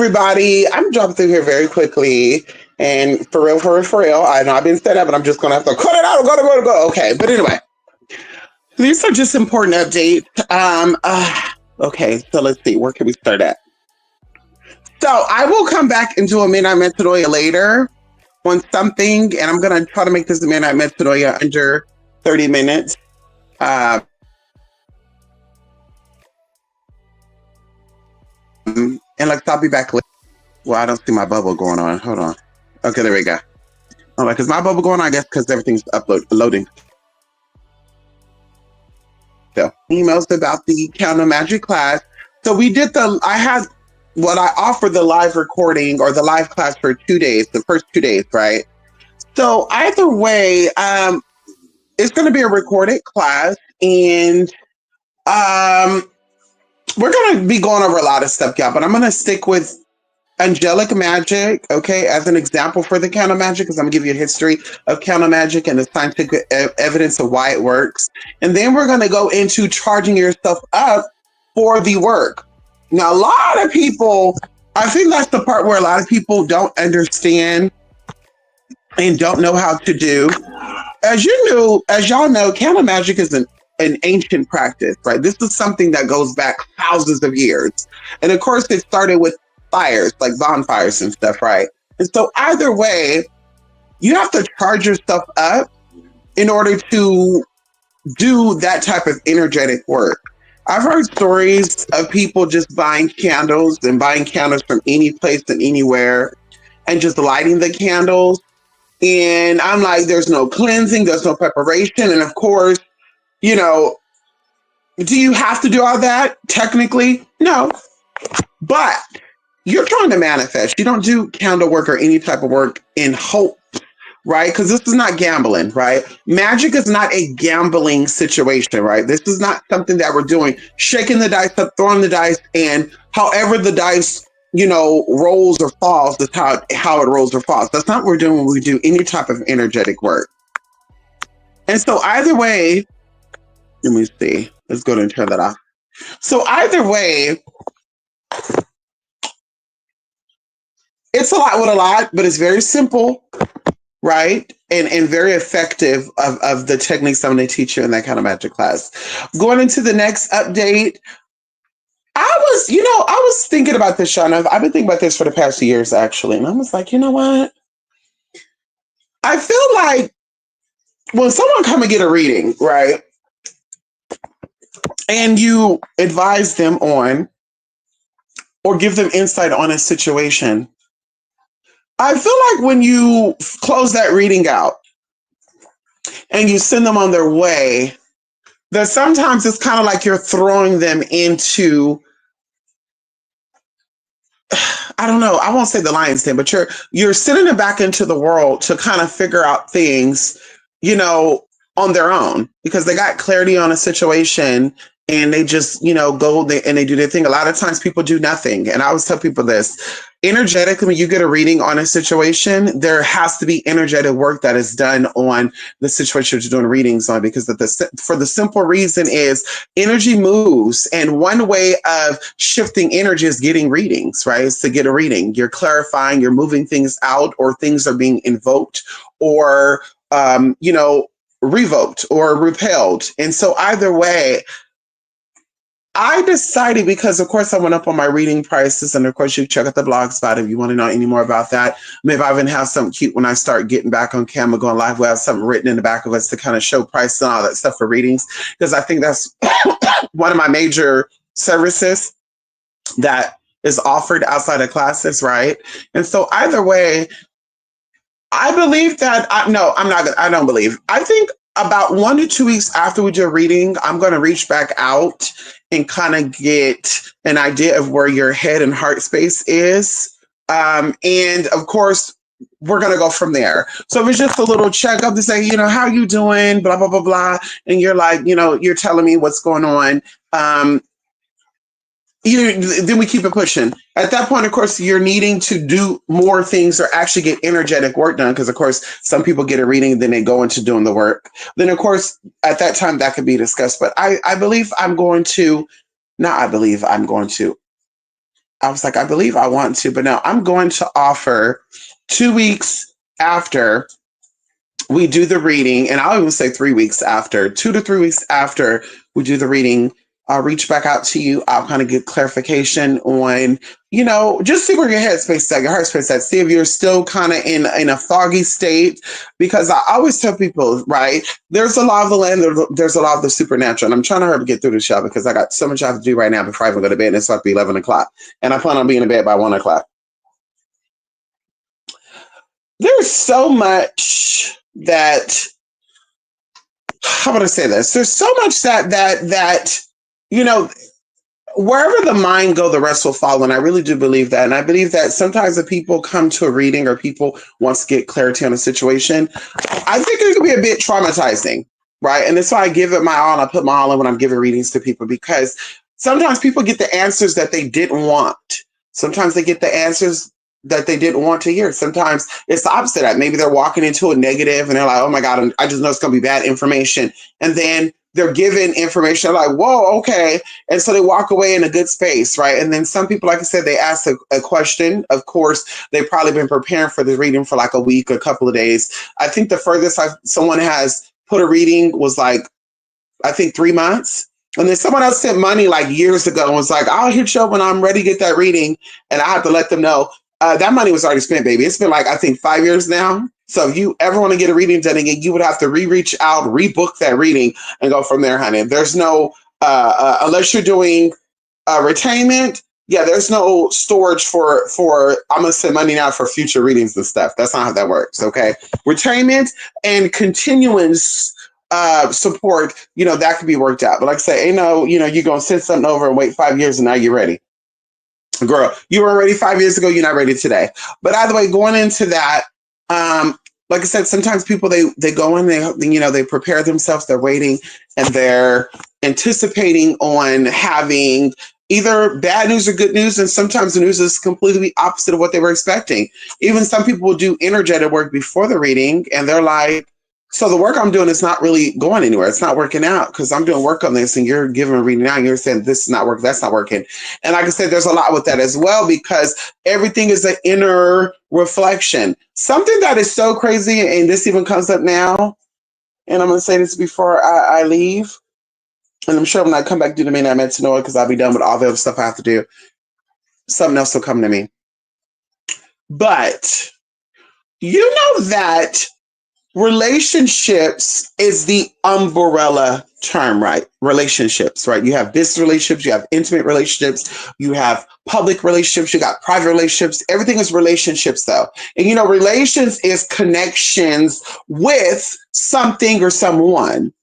everybody. I'm jumping through here very quickly. And for real, I know I've been set up, but I'm just going to have to cut it out. Go. Okay. But anyway, these are just important updates. Okay. So let's see. Where can we start at? So I will come back and do a Midnight Metanoia later on something. And I'm going to try to make this a Midnight Metanoia under 30 minutes. And like, I'll be back later. Well, I don't see my bubble going on. Hold on. Okay, there we go. All right, is my bubble going on? I guess because everything's loading. So, emails about the Counter Magic class. So we did I offered the live recording or the live class for 2 days, the first 2 days, right? So either way, it's going to be a recorded class, and we're going to be going over a lot of stuff, y'all, but I'm going to stick with angelic magic, okay, as an example for the counter magic, because I'm gonna give you a history of counter magic and the scientific evidence of why it works. And then we're gonna go into charging yourself up for the work. Now, a lot of people, I think that's the part where a lot of people don't understand and don't know how to do. As y'all know, counter magic is an ancient practice, right? This is something that goes back thousands of years. And of course, it started with fires, like bonfires and stuff, right? And so either way, you have to charge yourself up in order to do that type of energetic work. I've heard stories of people just buying candles from any place and anywhere and just lighting the candles. And I'm like, there's no cleansing, there's no preparation. And of course, do you have to do all that? Technically, no. But you're trying to manifest. You don't do candle work or any type of work in hope, right? Because this is not gambling, right? Magic is not a gambling situation, right? This is not something that we're doing, shaking the dice up, throwing the dice, and however the dice, rolls or falls, that's how it rolls or falls. That's not what we're doing when we do any type of energetic work. And so either way, let me see. Let's go ahead and turn that off. So either way, it's a lot with a lot, but it's very simple, right? And very effective of the techniques I'm going to teach you in that kind of magic class. Going into the next update, I was thinking about this, Shauna. I've been thinking about this for the past 2 years, actually. And I was like, you know what? I feel like when someone come and get a reading, right? And you advise them on or give them insight on a situation, I feel like when you close that reading out and you send them on their way, that sometimes it's kind of like you're throwing them into, I don't know, I won't say the lion's den, but you're sending them back into the world to kind of figure out things, on their own, because they got clarity on a situation and they just, go and they do their thing. A lot of times people do nothing. And I always tell people this, energetically, when you get a reading on a situation, there has to be energetic work that is done on the situation you're doing readings on, because for the simple reason is energy moves. And one way of shifting energy is getting readings, right? It's to get a reading. You're clarifying, you're moving things out, or things are being invoked or, revoked or repelled. And so either way, I decided, because of course I went up on my reading prices, and of course you check out the blog spot if you want to know any more about that. Maybe I even have something cute when I start getting back on camera going live. We'll have something written in the back of us to kind of show prices and all that stuff for readings, because I think that's one of my major services that is offered outside of classes, right? And so either way, I believe that, I don't believe. I think about 1 to 2 weeks after we do a reading, I'm going to reach back out and kind of get an idea of where your head and heart space is. And of course, we're going to go from there. So if it's just a little checkup to say, how you doing, blah, blah, blah, blah. And you're like, you're telling me what's going on. Then we keep it pushing. At that point, of course, you're needing to do more things or actually get energetic work done. Because, of course, some people get a reading, then they go into doing the work. Then, of course, at that time, that could be discussed. But I believe I'm going to, I was like, I believe I want to, but no, I'm going to offer 2 weeks after we do the reading, and I'll even say 3 weeks after, 2 to 3 weeks after we do the reading, I'll reach back out to you. I'll kind of get clarification on, just see where your headspace is at, your heart space is at, see if you're still kind of in a foggy state. Because I always tell people, right, there's a law of the land, there's a law of the supernatural. And I'm trying to hurry to get through the show because I got so much I have to do right now before I even go to bed. And it's about to be 11 o'clock. And I plan on being in bed by 1 o'clock. There's so much that, how would I say this? There's so much that you know wherever the mind go, the rest will follow. And I really do believe that. And I believe that sometimes if people come to a reading or people want to get clarity on a situation, I think it could be a bit traumatizing, right? And that's why I give it my all and I put my all in when I'm giving readings to people, because sometimes people get the answers that they didn't want. Sometimes they get the answers that they didn't want to hear. Sometimes it's the opposite. Maybe they're walking into a negative and they're like, oh my God, I just know it's going to be bad information. And then they're given information like, whoa, okay. And so they walk away in a good space, right? And then some people, like I said, they ask a question. Of course, they've probably been preparing for the reading for like a week, a couple of days. I think the furthest someone has put a reading was like, I think 3 months. And then someone else sent money like years ago and was like, I'll hit you up when I'm ready to get that reading. And I have to let them know that money was already spent, baby. It's been like, I think 5 years now. So if you ever want to get a reading done again, you would have to reach out, rebook that reading and go from there, honey. There's no, unless you're doing retainment, yeah, there's no storage for I'm going to send money now for future readings and stuff. That's not how that works, okay? Retainment and continuance support, that could be worked out. But like I say, you're going to send something over and wait 5 years and now you're ready. Girl, you were ready 5 years ago. You're not ready today. But either way, going into that, like I said, sometimes people, they go in, they prepare themselves, they're waiting and they're anticipating on having either bad news or good news. And sometimes the news is completely opposite of what they were expecting. Even some people will do energetic work before the reading and they're like, so the work I'm doing is not really going anywhere. It's not working out because I'm doing work on this and you're giving a reading now and you're saying this is not working, that's not working. And like I said, there's a lot with that as well because everything is an inner reflection. Something that is so crazy, and this even comes up now, and I'm going to say this before I leave, and I'm sure when I come back to the Midnight Meant to Know It because I'll be done with all the other stuff I have to do. Something else will come to me. But you know that relationships is the umbrella term, right? Relationships, right? You have business relationships, you have intimate relationships, you have public relationships, you got private relationships. Everything is relationships though. And relations is connections with something or someone.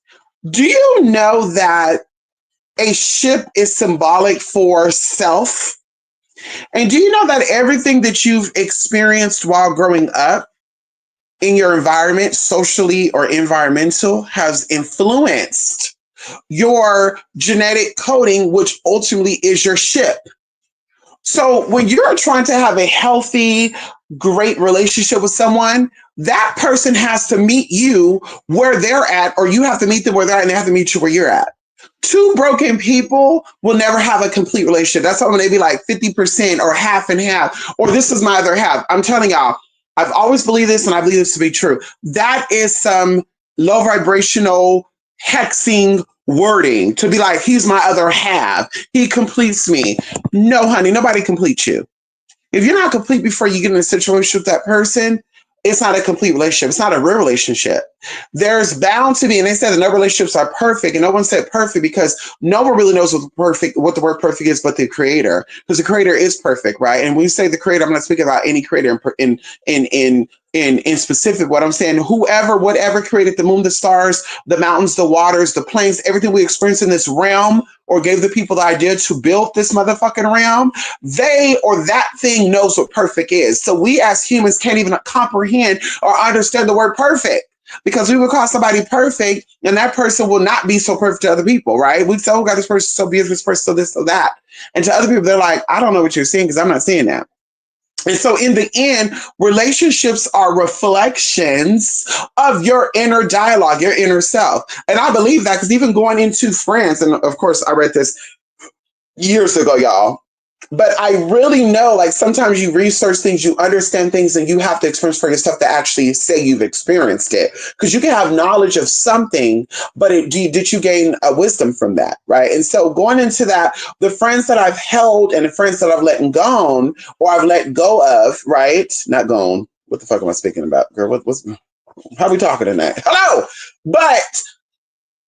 Do you know that a ship is symbolic for self? And do you know that everything that you've experienced while growing up in your environment, socially or environmental, has influenced your genetic coding, which ultimately is your ship? So when you're trying to have a healthy, great relationship with someone, that person has to meet you where they're at, or you have to meet them where they're at, and they have to meet you where you're at. Two broken people will never have a complete relationship. That's why when they be like 50% or half and half, or this is my other half. I'm telling y'all, I've always believed this and I believe this to be true. That is some low vibrational hexing wording to be like, he's my other half. He completes me. No, honey, nobody completes you. If you're not complete before you get in a situation with that person, it's not a complete relationship. It's not a real relationship. There's bound to be, and they said that no relationships are perfect, and no one said perfect because no one really knows what the word perfect is, but the creator, because the creator is perfect, right? And when we say the creator, I'm not speaking about any creator in specific. What I'm saying, whoever, whatever created the moon, the stars, the mountains, the waters, the planes, everything we experience in this realm, or gave the people the idea to build this motherfucking realm, they or that thing knows what perfect is. So we as humans can't even comprehend or understand the word perfect, because we would call somebody perfect and that person will not be so perfect to other people, right? We say, oh God, this person's so beautiful, this person's so this, so that. And to other people, they're like, I don't know what you're seeing because I'm not seeing that. And so in the end, relationships are reflections of your inner dialogue, your inner self. And I believe that because even going into friends, and of course I read this years ago, y'all, But I really know, like sometimes you research things, you understand things, and you have to experience for yourself to actually say you've experienced it. Because you can have knowledge of something, but did you gain a wisdom from that, right? And so going into that, the friends that I've held and the friends that I've let go or I've let go of, right? Not gone. What the fuck am I speaking about, girl? What's how are we talking tonight? Hello, but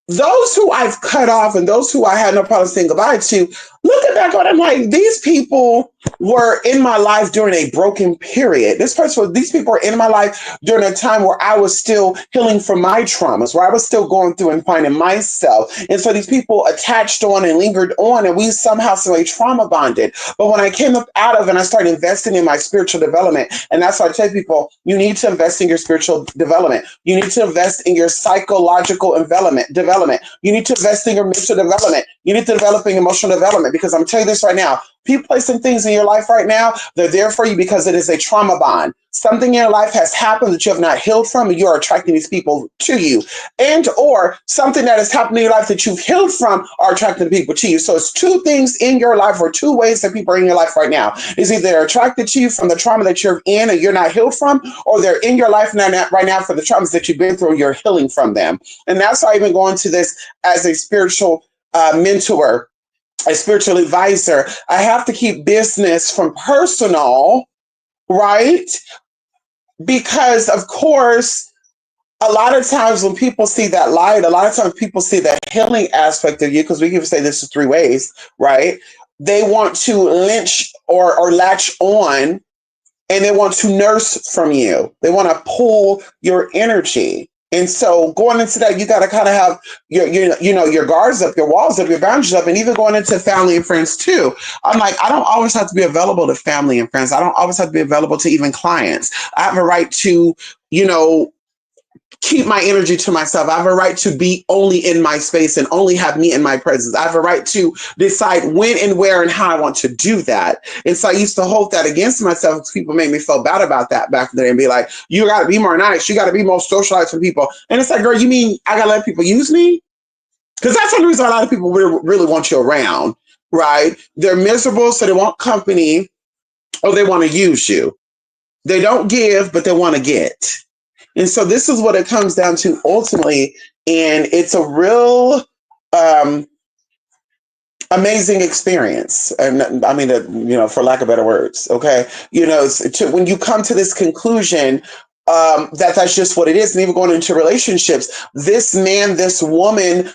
those who I've cut off and those who I had no problem saying goodbye to, looking back on it, I'm like, these people were in my life during a broken period. These people were in my life during a time where I was still healing from my traumas, where I was still going through and finding myself. And so these people attached on and lingered on, and we somehow trauma bonded. But when I came up out of and I started investing in my spiritual development, and that's why I tell people, you need to invest in your spiritual development. You need to invest in your psychological development. You need to invest in your mental development. You need to develop in emotional development, because I'm telling you this right now. People placing things in your life right now, they're there for you because it is a trauma bond. Something in your life has happened that you have not healed from, and you are attracting these people to you. And or something that has happened in your life that you've healed from are attracting people to you. So it's two things in your life, or two ways that people are in your life right now. Is either they're attracted to you from the trauma that you're in and you're not healed from, or they're in your life right now for the traumas that you've been through and you're healing from them. And that's why I've been going to this as a spiritual mentor, a spiritual advisor. I have to keep business from personal, right? Because, of course, a lot of times when people see that light, a lot of times people see that healing aspect of you, because we can say this is three ways, right? They want to lynch or latch on, and they want to nurse from you. They want to pull your energy. And so going into that, you got to kind of have your guards up, your walls up, your boundaries up, and even going into family and friends too. I'm like, I don't always have to be available to family and friends. I don't always have to be available to even clients. I have a right to, you know, keep my energy to myself. I have a right to be only in my space and only have me in my presence. I have a right to decide when and where and how I want to do that. And so I used to hold that against myself, because people made me feel bad about that back then and be like, you got to be more nice. You got to be more socialized with people. And it's like, girl, you mean I got to let people use me? Because that's the reason a lot of people really want you around, right? They're miserable, so they want company, or they want to use you. They don't give, but they want to get. And so this is what it comes down to ultimately. And it's a real amazing experience. And I mean, for lack of better words, okay? When you come to this conclusion, that's just what it is. And even going into relationships, this man, this woman,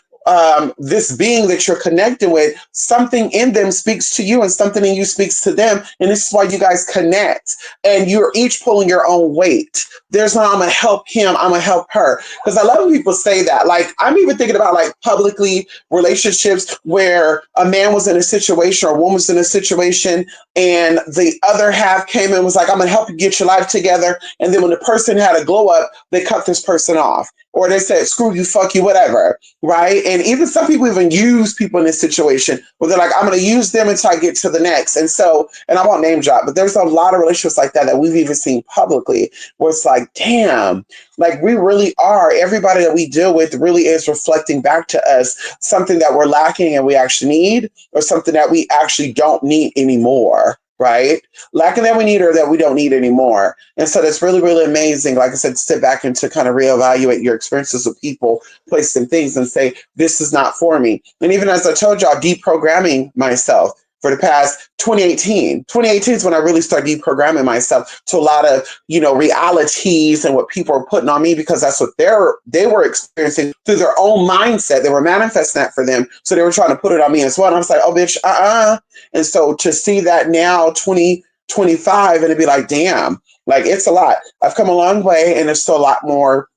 this being that you're connected with, something in them speaks to you and something in you speaks to them. And this is why you guys connect, and you're each pulling your own weight. There's no, I'm going to help him, I'm going to help her. Because I love when people say that. Like, I'm even thinking about like publicly relationships where a man was in a situation or a woman was in a situation, and the other half came and was like, I'm going to help you get your life together. And then when the person had a glow up, they cut this person off. Or they said, screw you, fuck you, whatever, right? And even some people even use people in this situation where they're like, I'm going to use them until I get to the next. And so, and I won't name drop, but there's a lot of relationships like that we've even seen publicly, where it's like, damn, like we really are, everybody that we deal with really is reflecting back to us something that we're lacking and we actually need, or something that we actually don't need anymore. Right? Lacking that we need or that we don't need anymore. And so that's really, really amazing. Like I said, to sit back and to kind of reevaluate your experiences with people, places, and things, and say, this is not for me. And even as I told y'all, deprogramming myself for the past 2018. 2018 is when I really started deprogramming myself to a lot of, realities and what people are putting on me, because that's what they were experiencing through their own mindset. They were manifesting that for them. So they were trying to put it on me as well. And I was like, oh, bitch, And so to see that now, 2025, and to be like, damn, like it's a lot. I've come a long way, and there's still a lot more,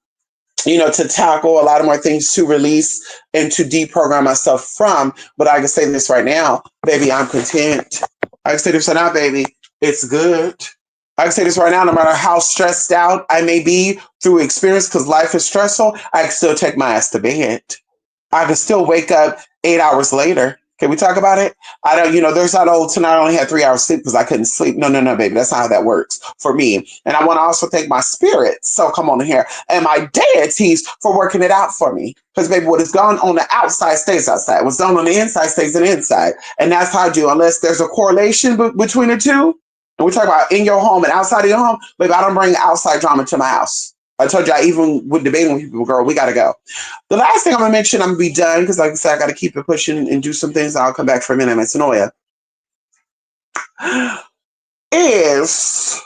to tackle, a lot of more things to release and to deprogram myself from. But I can say this right now, baby, I'm content. I can say this right now, baby, it's good. I can say this right now, no matter how stressed out I may be through experience, because life is stressful, I can still take my ass to bed. I can still wake up 8 hours later. Can we talk about it? I don't, there's that old tonight I only had 3 hours sleep because I couldn't sleep. No, no, no, baby. That's not how that works for me. And I want to also thank my spirits. So come on in here. And my deities for working it out for me. Because, baby, what is gone on the outside stays outside. What's done on the inside stays on the inside. And that's how I do, unless there's a correlation between the two. And we talk about in your home and outside of your home, baby, I don't bring outside drama to my house. I told you, I even with debating with people, girl, we got to go. The last thing I'm going to mention, I'm going to be done because, like I said, I got to keep it pushing and do some things. I'll come back for a minute, Miss Noya, is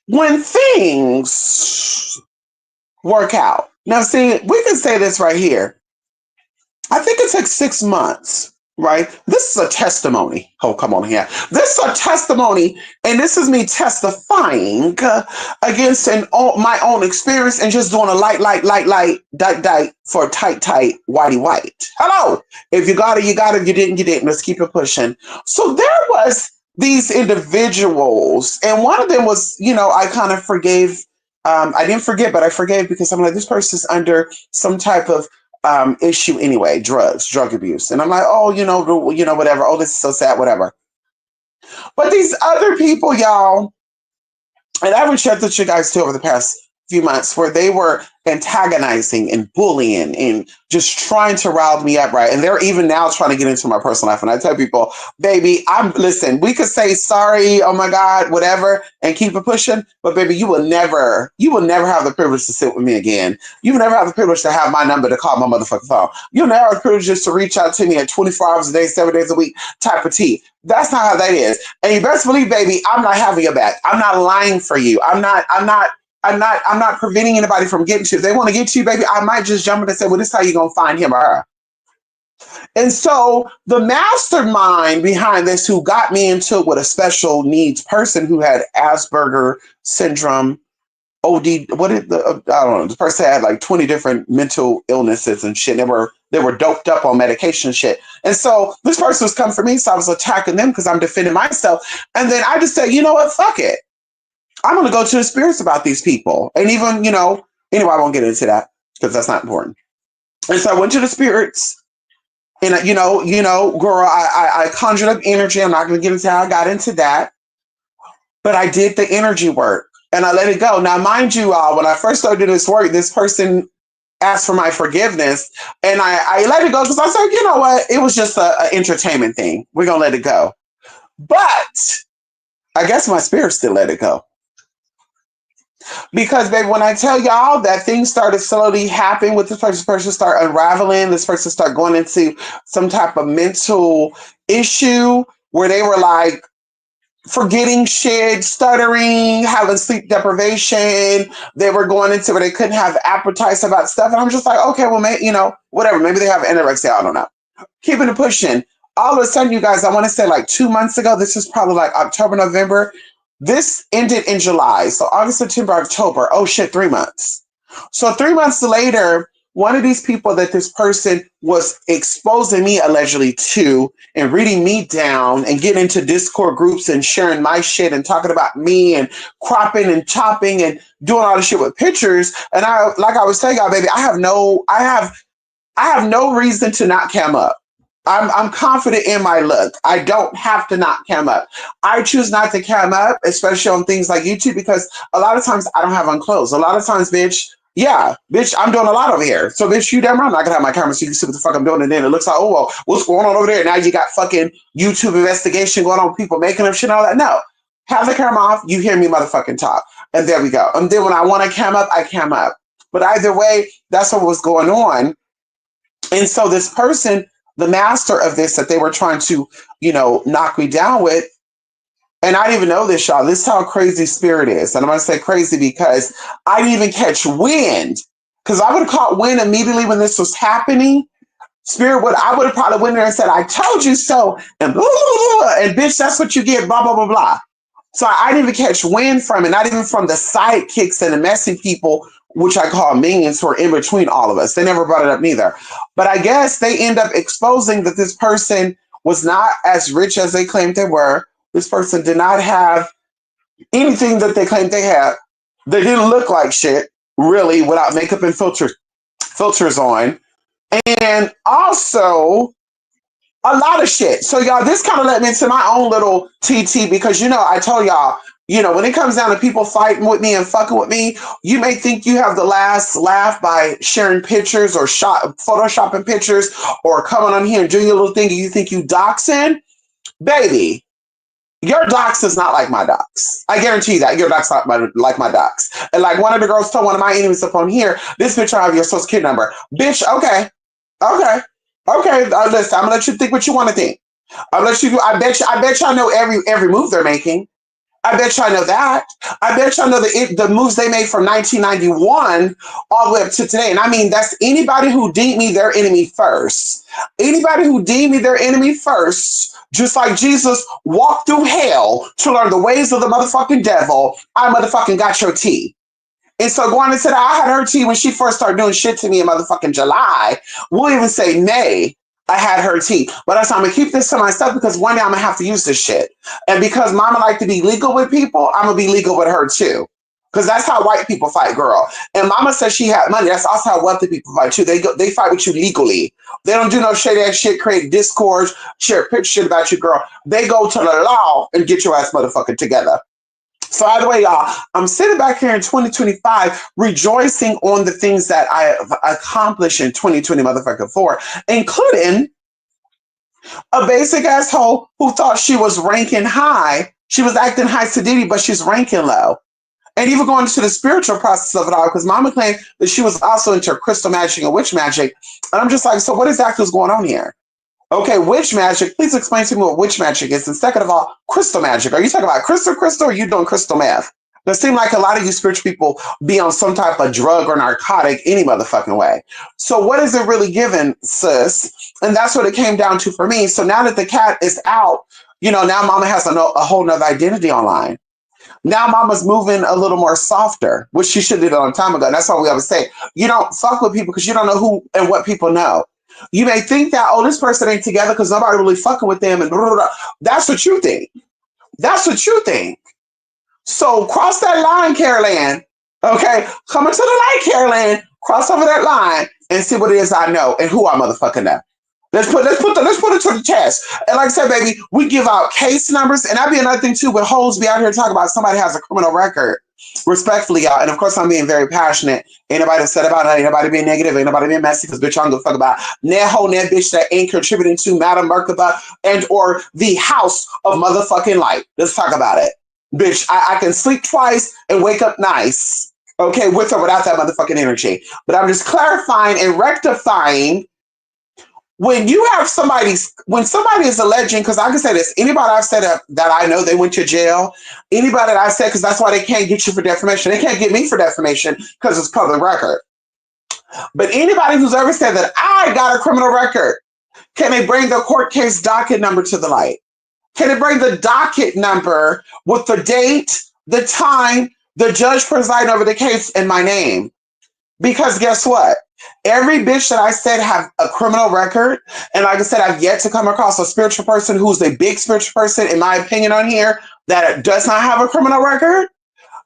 when things work out. Now, see, we can say this right here. I think it took 6 months, right? This is a testimony. Oh, come on here. This is a testimony, and this is me testifying against my own experience and just doing a light, dight for tight, whitey white. Hello. If you got it, you got it. If you didn't, you didn't. Let's keep it pushing. So there was these individuals, and one of them was, I kind of forgave. I didn't forget, but I forgave because I'm like, this person's under some type of issue anyway, drug abuse. And I'm like, oh, whatever. Oh, this is so sad, whatever. But these other people, y'all, and I reached out to you guys too over the past few months where they were antagonizing and bullying and just trying to rile me up, right? And they're even now trying to get into my personal life. And I tell people, baby, listen, we could say sorry, oh my God, whatever, and keep it pushing. But baby, you will never have the privilege to sit with me again. You will never have the privilege to have my number to call my motherfucking phone. You'll never have the privilege just to reach out to me at 24 hours a day, 7 days a week type of tea. That's not how that is. And you best believe, baby, I'm not having your back. I'm not lying for you. I'm not preventing anybody from getting to you. If they want to get to you, baby, I might just jump in and say, well, this is how you're going to find him or her. And so the mastermind behind this, who got me into it with a special needs person who had Asperger syndrome, OD, I don't know, the person had like 20 different mental illnesses and shit. They were doped up on medication shit. And so this person was coming for me, so I was attacking them because I'm defending myself. And then I just said, you know what, fuck it. I'm going to go to the spirits about these people. And even, anyway, I won't get into that because that's not important. And so I went to the spirits and, girl, I conjured up energy. I'm not going to get into how I got into that, but I did the energy work and I let it go. Now, mind you, when I first started doing this work, this person asked for my forgiveness and I let it go because I said, you know what? It was just an entertainment thing. We're going to let it go. But I guess my spirit still let it go. Because, baby, when I tell y'all that things started slowly happening with this person start unraveling, this person start going into some type of mental issue where they were like forgetting shit, stuttering, having sleep deprivation. They were going into where they couldn't have appetites about stuff. And I'm just like, okay, well, maybe, whatever. Maybe they have anorexia. I don't know. Keeping it pushing. All of a sudden, you guys, I want to say like 2 months ago, this is probably like October, November. This ended in July. So August, September, October. Oh shit, 3 months. So 3 months later, one of these people that this person was exposing me allegedly to and reading me down and getting into Discord groups and sharing my shit and talking about me and cropping and chopping and doing all this shit with pictures. And like I was telling y'all, baby, I have no reason to not cam up. I'm confident in my look. I don't have to not cam up. I choose not to cam up, especially on things like YouTube, because a lot of times I don't have on clothes. A lot of times, bitch, I'm doing a lot over here. So, bitch, you damn right I'm not gonna have my camera so you can see what the fuck I'm doing. And then it looks like, oh, well, what's going on over there? Now you got fucking YouTube investigation going on, people making up shit and all that. No, have the camera off. You hear me motherfucking talk. And there we go. And then when I want to cam up, I cam up. But either way, that's what was going on. And so this person, the master of this that they were trying to, knock me down with. And I didn't even know this, y'all. This is how crazy spirit is. And I'm going to say crazy because I didn't even catch wind. Because I would have caught wind immediately when this was happening. I would have probably went there and said, I told you so. And blah, blah, blah, and bitch, that's what you get, blah, blah, blah, blah. So I didn't even catch wind from it, not even from the sidekicks and the messy people, which I call minions, who are in between all of us. They never brought it up neither. But I guess they end up exposing that this person was not as rich as they claimed they were. This person did not have anything that they claimed they had. They didn't look like shit, really, without makeup and filters on. And also a lot of shit. So y'all, this kind of led me into my own little TT because I told y'all, when it comes down to people fighting with me and fucking with me, you may think you have the last laugh by sharing pictures or photoshopping pictures or coming on here and doing your little thing and you think you doxing. Baby, your docs is not like my docs. I guarantee you that your docs not like my docs. And like one of the girls told one of my enemies up on here, this bitch I have your social security number. Bitch, okay. Okay. Okay. Listen, I'm gonna let you think what you want to think. I'll let you. I bet you I know every move they're making. I bet you I know that. I bet you I know the moves they made from 1991 all the way up to today. And I mean, that's anybody who deemed me their enemy first. Anybody who deemed me their enemy first, just like Jesus walked through hell to learn the ways of the motherfucking devil, I motherfucking got your tea. And so going into that, I had her tea when she first started doing shit to me in motherfucking July. We'll even say May. I had her tea. But I said, I'm gonna keep this to myself because one day I'm gonna have to use this shit. And because mama like to be legal with people, I'm gonna be legal with her too. Because that's how white people fight, girl. And mama said she had money. That's also how wealthy people fight too. They fight with you legally. They don't do no shady ass shit, create discord, share picture shit about you, girl. They go to the law and get your ass motherfucking together. So either way, y'all, I'm sitting back here in 2025 rejoicing on the things that I have accomplished in 2020 motherfucking 4, including a basic asshole who thought she was ranking high. She was acting high sedity, but she's ranking low. And even going into the spiritual process of it all, because mama claimed that she was also into crystal magic and witch magic. And I'm just like, so what exactly is going on here? Okay, witch magic. Please explain to me what witch magic is. And second of all, crystal magic. Are you talking about crystal, or are you doing crystal meth? It seems like a lot of you spiritual people be on some type of drug or narcotic any motherfucking way. So what is it really giving, sis? And that's what it came down to for me. So now that the cat is out, now mama has a whole nother identity online. Now mama's moving a little more softer, which she should have done a long time ago. And that's why we always say, you don't fuck with people because you don't know who and what people know. You may think that, oh, this person ain't together because nobody really fucking with them. And blah, blah, blah. That's what you think. That's what you think. So cross that line, Caroline. Okay? Come into the light, Caroline. Cross over that line and see what it is I know and who I motherfucking know. Let's put it to the test. And like I said, baby, we give out case numbers, and that'd be another thing too. With hoes be out here talking about somebody has a criminal record. Respectfully, y'all, and of course I'm being very passionate. Ain't nobody upset about it. Ain't nobody being negative. Ain't nobody being messy. Because bitch, I don't give a fuck about that hoe, that bitch that ain't contributing to Madam Merkaba and or the House of motherfucking Light. Let's talk about it, bitch. I can sleep twice and wake up nice. Okay, with or without that motherfucking energy. But I'm just clarifying and rectifying. When you have when somebody is alleging, because I can say this, anybody I've said that I know they went to jail, anybody that I said, because that's why they can't get you for defamation. They can't get me for defamation because it's public record. But anybody who's ever said that I got a criminal record, can they bring the court case docket number to the light? Can they bring the docket number with the date, the time, the judge presiding over the case, and my name? Because guess what? Every bitch that I said have a criminal record, and like I said, I've yet to come across a spiritual person who's a big spiritual person, in my opinion, on here that does not have a criminal record.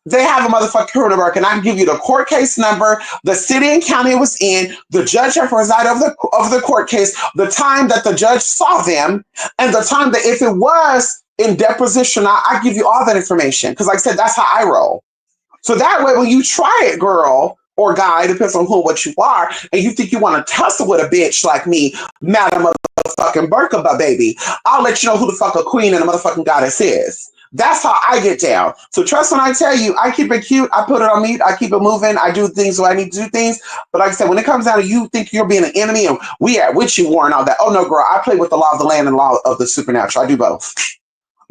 They have a motherfucking criminal record. And I can give you the court case number, the city and county it was in, the judge that presided over the court case, the time that the judge saw them, and the time that if it was in deposition, I give you all that information. Because like I said, that's how I roll. So that way, when you try it, girl, or guy, depends on who what you are, and you think you want to tussle with a bitch like me, Madam motherfucking Merkaba, baby, I'll let you know who the fuck a queen and a motherfucking goddess is. That's how I get down. So trust when I tell you, I keep it cute, I put it on meat, I keep it moving, I do things when I need to do things. But like I said, when it comes down to you think you're being an enemy and we at witchy war and all that, oh no, girl, I play with the law of the land and law of the supernatural. I do both.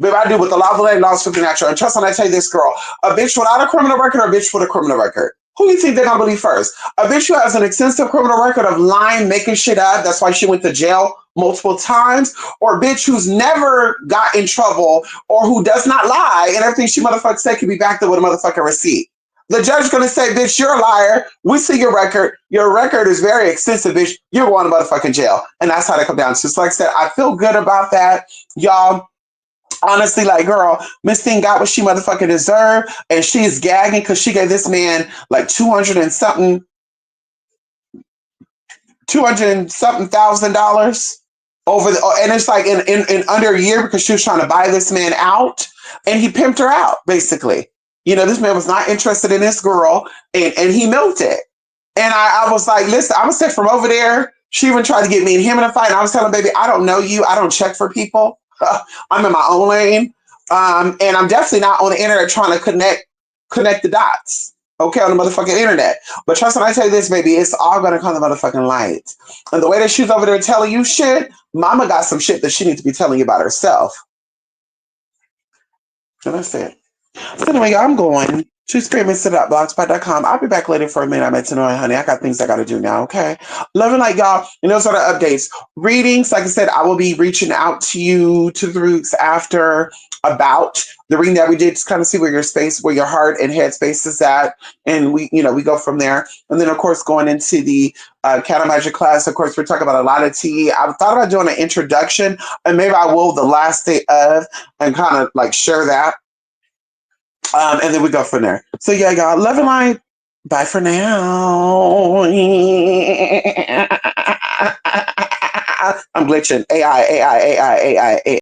Baby, I do with the law of the land and law of supernatural. And trust when I tell you this, girl, a bitch without a criminal record or a bitch with a criminal record? Who do you think they're going to believe first? A bitch who has an extensive criminal record of lying, making shit up. That's why she went to jail multiple times. Or a bitch who's never got in trouble or who does not lie and everything she motherfucking said can be backed up with a motherfucking receipt. The judge's going to say, bitch, you're a liar. We see your record. Your record is very extensive, bitch. You're going to motherfucking jail. And that's how they come down. So like I said, I feel good about that, y'all. Honestly, like, girl, Miss Thing got what she motherfucking deserved, and she's gagging because she gave this man like 200 and something. 200 something $1,000 over the, and it's like in under a year because she was trying to buy this man out and he pimped her out basically. This man was not interested in this girl and he milked it. And I was like, listen, I was sent from over there. She even tried to get me and him in a fight. And I was telling baby, I don't know you. I don't check for people. I'm in my own lane. And I'm definitely not on the internet trying to connect the dots. Okay, on the motherfucking internet. But trust when I tell you this, baby, it's all gonna come to motherfucking light. And the way that she's over there telling you shit, mama got some shit that she needs to be telling you about herself. And that's it. So anyway, y'all, I'm going to screamingsit.blogspot.com. I'll be back later for a minute. I'm at tonight, honey. I got things I gotta do now, okay? Love and light, y'all. And those are the updates. Readings, like I said, I will be reaching out to you 2 weeks after about the reading that we did to kind of see where your heart and head space is at. And we go from there. And then of course going into the Candle Magic class, of course, we're talking about a lot of tea. I thought about doing an introduction and maybe I will the last day of and kind of like share that. And then we go from there. So yeah, y'all, love and light. Bye for now. I'm glitching. AI.